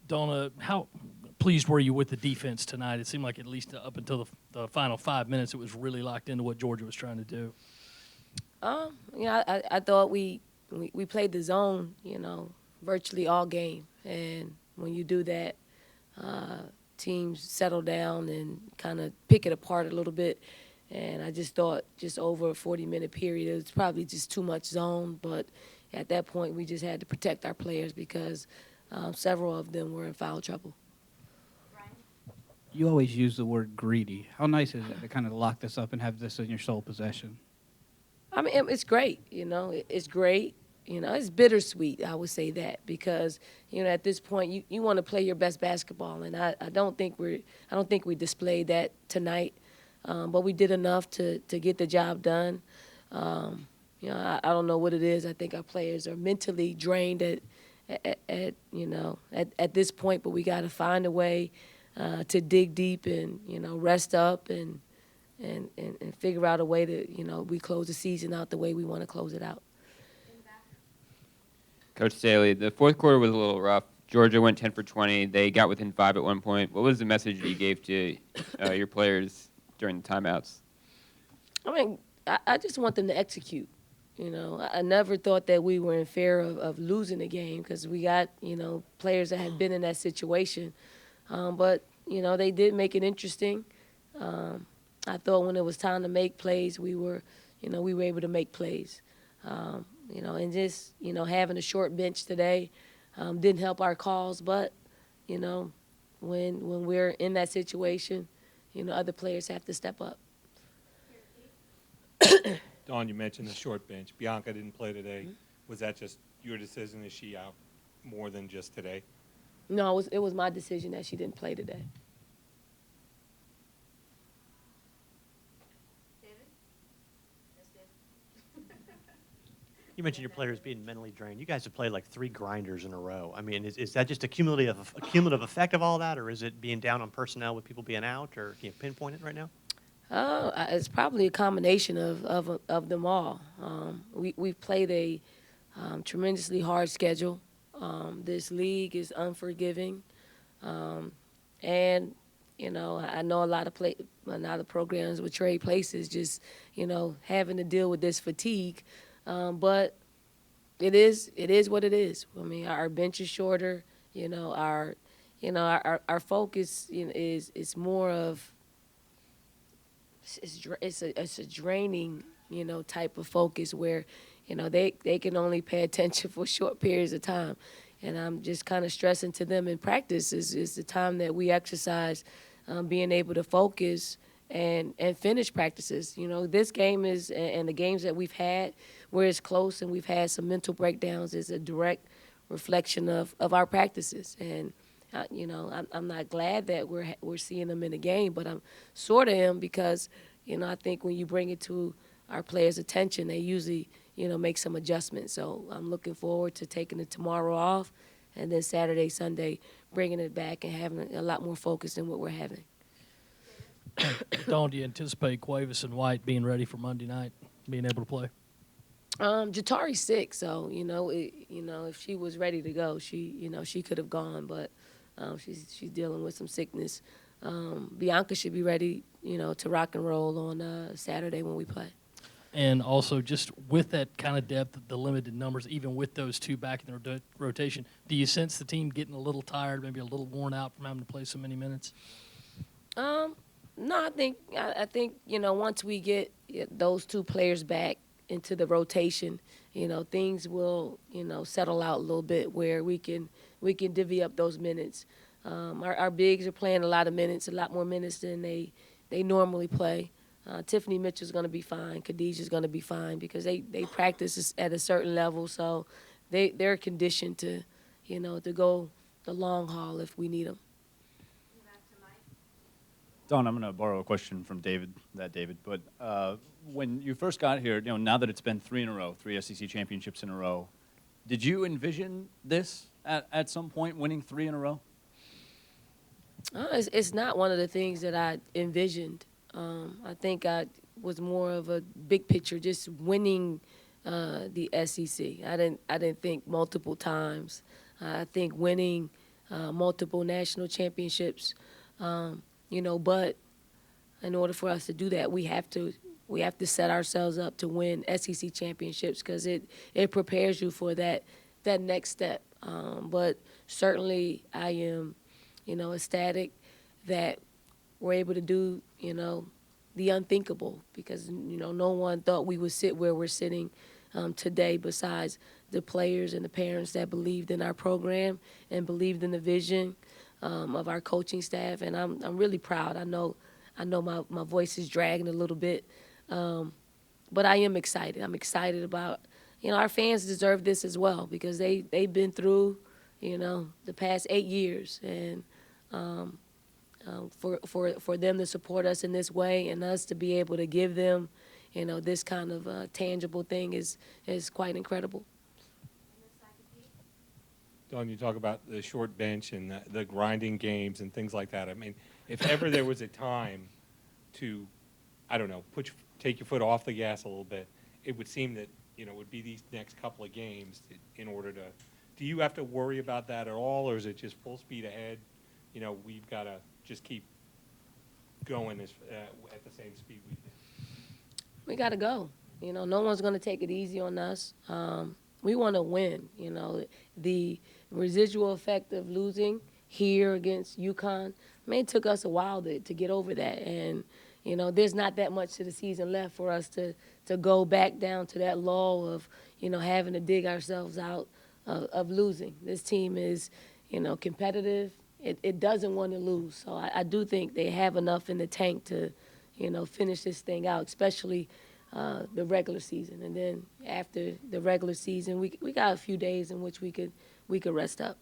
Donna, how pleased were you with the defense tonight? It seemed like at least up until the final 5 minutes, it was really locked into what Georgia was trying to do. I thought we played the zone, virtually all game, and when you do that, uh, teams settle down and kind of pick it apart a little bit. And I just thought, just over a 40-minute period, it was probably just too much zone. But at that point, we just had to protect our players because several of them were in foul trouble. You always use the word greedy. How nice is it to kind of lock this up and have this in your sole possession? I mean, it's great. It's great. It's bittersweet. I would say that because at this point, you want to play your best basketball, and I don't think we displayed that tonight. But we did enough to get the job done. I don't know what it is. I think our players are mentally drained at this point, but we got to find a way to dig deep and rest up and figure out a way to we close the season out the way we want to close it out. Coach Staley, the fourth quarter was a little rough. Georgia went 10 for 20. They got within 5 at one point. What was the message that you gave to your players during the timeouts? I mean, I just want them to execute. I never thought that we were in fear of losing the game because we got, players that had been in that situation. But, they did make it interesting. I thought when it was time to make plays, we were able to make plays. And just, having a short bench today didn't help our cause. But, when we're in that situation, other players have to step up. Dawn, you mentioned the short bench. Bianca didn't play today. Was that just your decision? Is she out more than just today? No, it was my decision that she didn't play today. You mentioned your players being mentally drained. You guys have played like 3 grinders in a row. I mean, is that just a cumulative effect of all that, or is it being down on personnel with people being out, or can you pinpoint it right now? It's probably a combination of them all. We've played a tremendously hard schedule. This league is unforgiving, and I know a lot of programs with trade places just having to deal with this fatigue. But it is what it is. I mean, our bench is shorter. Our focus is more of it's a draining type of focus where they can only pay attention for short periods of time. And I'm just kind of stressing to them in practice is the time that we exercise, being able to focus and finish practices. This game and the games that we've had where it's close and we've had some mental breakdowns is a direct reflection of our practices. And I'm not glad that we're seeing them in the game, but I'm sort of am because I think when you bring it to our players' attention, they usually make some adjustments. So I'm looking forward to taking it tomorrow off, and then Saturday, Sunday, bringing it back and having a lot more focus than what we're having. Dawn, do you anticipate Cuevas and White being ready for Monday night, being able to play? Jatari's sick, so if she was ready to go, she could have gone, but she's dealing with some sickness. Bianca should be ready, to rock and roll on Saturday when we play. And also, just with that kind of depth, the limited numbers, even with those 2 back in the rotation, do you sense the team getting a little tired, maybe a little worn out from having to play so many minutes? No, I think once we get those 2 players back into the rotation, things will settle out a little bit where we can divvy up those minutes. Our bigs are playing a lot of minutes, a lot more minutes than they normally play. Tiffany Mitchell's going to be fine. Khadijah's going to be fine because they practice at a certain level, so they're conditioned to go the long haul if we need them. Don, I'm going to borrow a question from David. But when you first got here, now that it's been 3 in a row, 3 SEC championships in a row, did you envision this at some point, winning 3 in a row? It's not one of the things that I envisioned. I think I was more of a big picture, just winning the SEC. I didn't think multiple times. I think winning multiple national championships. But in order for us to do that, we have to set ourselves up to win SEC championships because it prepares you for that next step. But certainly, I am, ecstatic that we're able to do, the unthinkable because no one thought we would sit where we're sitting today. Besides the players and the parents that believed in our program and believed in the vision of our coaching staff, and I'm really proud. I know my voice is dragging a little bit, but I am excited. I'm excited about, our fans deserve this as well because they've been through, the past 8 years, and for them to support us in this way and us to be able to give them, this kind of tangible thing is quite incredible. Don, you talk about the short bench and the grinding games and things like that. I mean, if ever there was a time to, I don't know, take your foot off the gas a little bit, it would seem that, it would be these next couple of games in order to. Do you have to worry about that at all, or is it just full speed ahead? We've got to just keep going at the same speed we did. We got to go. No one's going to take it easy on us. We want to win. The residual effect of losing here against UConn, it took us a while to get over that. And, there's not that much to the season left for us to go back down to that lull of, having to dig ourselves out of losing. This team is, competitive. It doesn't want to lose. So I do think they have enough in the tank to, finish this thing out, especially the regular season. And then after the regular season, we got a few days in which we could rest up.